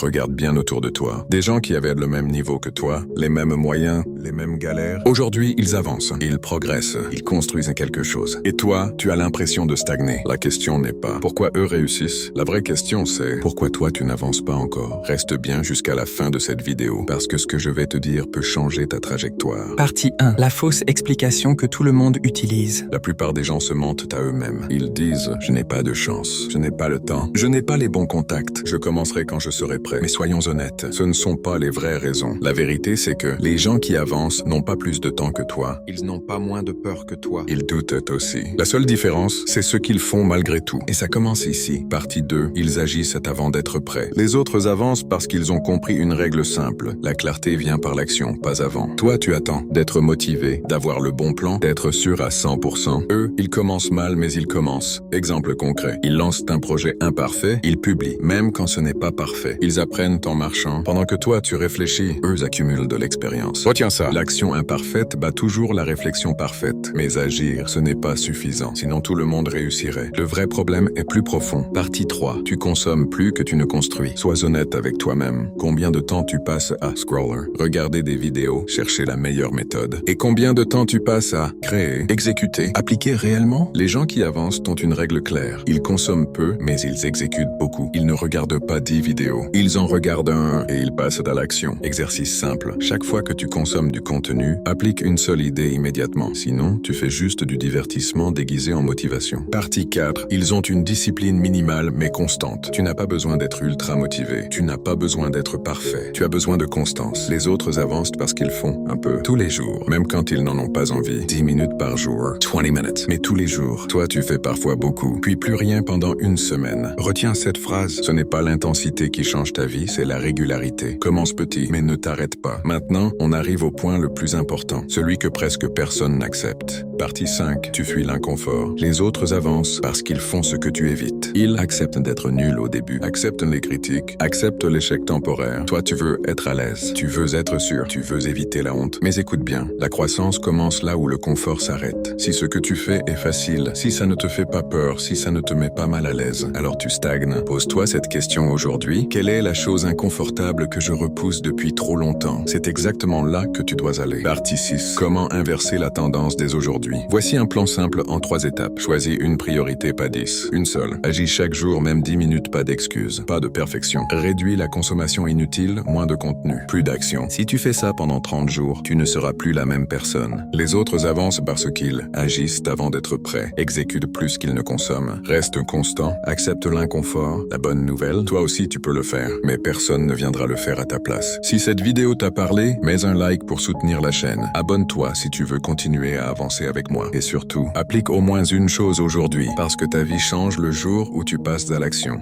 Regarde bien autour de toi. Des gens qui avaient le même niveau que toi, les mêmes moyens, les mêmes galères. Aujourd'hui, ils avancent, ils progressent, ils construisent quelque chose. Et toi, tu as l'impression de stagner. La question n'est pas pourquoi eux réussissent. La vraie question c'est pourquoi toi tu n'avances pas encore. Reste bien jusqu'à la fin de cette vidéo parce que ce que je vais te dire peut changer ta trajectoire. Partie 1. La fausse explication que tout le monde utilise. La plupart des gens se mentent à eux-mêmes. Ils disent « je n'ai pas de chance, je n'ai pas le temps, je n'ai pas les bons contacts, je commencerai quand je serai prêt ». Mais soyons honnêtes, ce ne sont pas les vraies raisons. La vérité c'est que les gens qui avancent n'ont pas plus de temps que toi. Ils n'ont pas moins de peur que toi. Ils doutent aussi. La seule différence, c'est ce qu'ils font malgré tout. Et ça commence ici. Partie 2. Ils agissent avant d'être prêts. Les autres avancent parce qu'ils ont compris une règle simple. La clarté vient par l'action, pas avant. Toi, tu attends d'être motivé, d'avoir le bon plan, d'être sûr à 100%. Eux, ils commencent mal, mais ils commencent. Exemple concret. Ils lancent un projet imparfait, ils publient, même quand ce n'est pas parfait. Ils apprennent en marchant. Pendant que toi, tu réfléchis, eux accumulent de l'expérience. Retiens ça. L'action imparfaite bat toujours la réflexion parfaite. Mais agir, ce n'est pas suffisant. Sinon, tout le monde réussirait. Le vrai problème est plus profond. Partie 3. Tu consommes plus que tu ne construis. Sois honnête avec toi-même. Combien de temps tu passes à scroller, regarder des vidéos, chercher la meilleure méthode? Et combien de temps tu passes à créer, exécuter, appliquer réellement? Les gens qui avancent ont une règle claire. Ils consomment peu, mais ils exécutent beaucoup. Ils ne regardent pas 10 vidéos. Ils en regardent un et ils passent à l'action. Exercice simple. Chaque fois que tu consommes du contenu, applique une seule idée immédiatement. Sinon, tu fais juste du divertissement déguisé en motivation. Partie 4. Ils ont une discipline minimale mais constante. Tu n'as pas besoin d'être ultra motivé. Tu n'as pas besoin d'être parfait. Tu as besoin de constance. Les autres avancent parce qu'ils font un peu tous les jours, même quand ils n'en ont pas envie. 10 minutes par jour, 20 minutes. Mais tous les jours. Toi, tu fais parfois beaucoup, puis plus rien pendant une semaine. Retiens cette phrase. Ce n'est pas l'intensité qui change ta vie, c'est la régularité. Commence petit, mais ne t'arrête pas. Maintenant, on arrive au point le plus important, celui que presque personne n'accepte. Partie 5. Tu fuis l'inconfort. Les autres avancent parce qu'ils font ce que tu évites. Ils acceptent d'être nuls au début, acceptent les critiques, acceptent l'échec temporaire. Toi, tu veux être à l'aise, tu veux être sûr, tu veux éviter la honte. Mais écoute bien, la croissance commence là où le confort s'arrête. Si ce que tu fais est facile, si ça ne te fait pas peur, si ça ne te met pas mal à l'aise, alors tu stagnes. Pose-toi cette question aujourd'hui. Quelle est la chose inconfortable que je repousse depuis trop longtemps? C'est exactement là que tu dois aller. Partie 6. Comment inverser la tendance dès aujourd'hui? Voici un plan simple en 3 étapes. Choisis une priorité, pas 10. Une seule. Agis chaque jour, même 10 minutes, pas d'excuses. Pas de perfection. Réduis la consommation inutile, moins de contenu. Plus d'action. Si tu fais ça pendant 30 jours, tu ne seras plus la même personne. Les autres avancent parce qu'ils agissent avant d'être prêts. Exécutent plus qu'ils ne consomment. Reste constant. Accepte l'inconfort. La bonne nouvelle, toi aussi tu peux le faire. Mais personne ne viendra le faire à ta place. Si cette vidéo t'a parlé, mets un like pour soutenir la chaîne. Abonne-toi si tu veux continuer à avancer avec moi. Et surtout, applique au moins une chose aujourd'hui, parce que ta vie change le jour où tu passes à l'action.